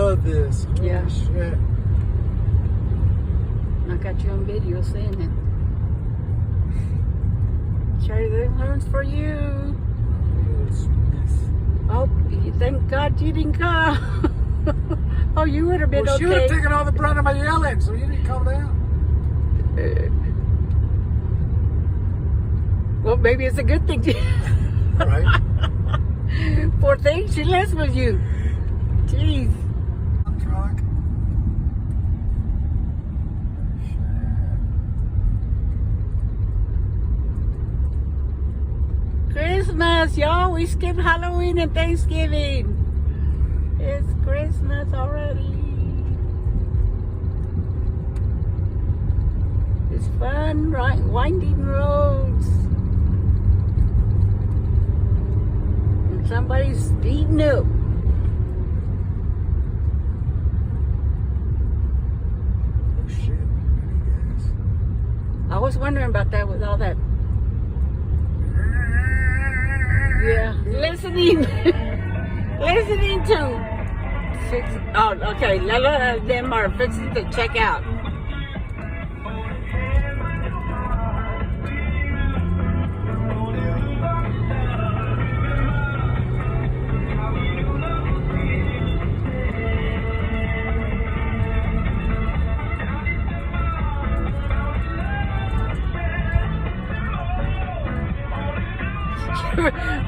love this. Holy Yeah. shit. I got you on video saying it. Cherry, this one's for you. Will Smith. Oh, thank God you didn't come. Oh, you would have been Well, she would okay. have taken all the brunt of my yelling, so you didn't come down. Well, maybe it's a good thing. Right? Poor thing, she lives with you. Jeez. Truck. Christmas, y'all. We skipped Halloween and Thanksgiving. It's Christmas already. It's fun, right? Winding roads. And somebody's speeding up. Oh shit. I was wondering about that with all that. Yeah, listening to. Oh, okay. Lala and them are fixing to check out.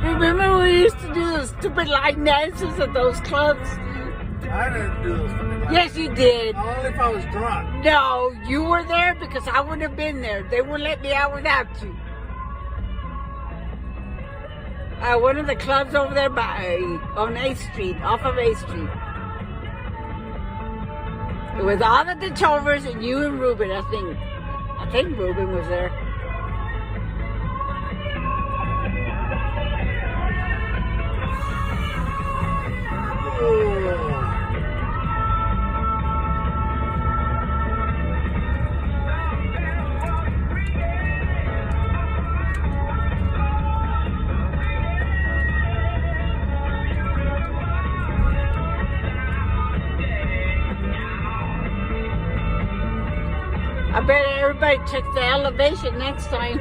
Remember we used to do those stupid line dances at those clubs? I didn't do those. Yes, you did. Only if I was drunk. No, you were there because I wouldn't have been there. They wouldn't let me out without you. One of the clubs over there on 8th Street, off of 8th Street. It was all the Detovers and you and Ruben, I think. I think Ruben was there. I bet everybody check the elevation next time.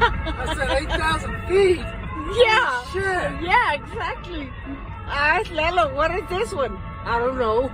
I said 8,000 feet. Yeah. Shit. Yeah, exactly. I asked Lalo, what is this one? I don't know.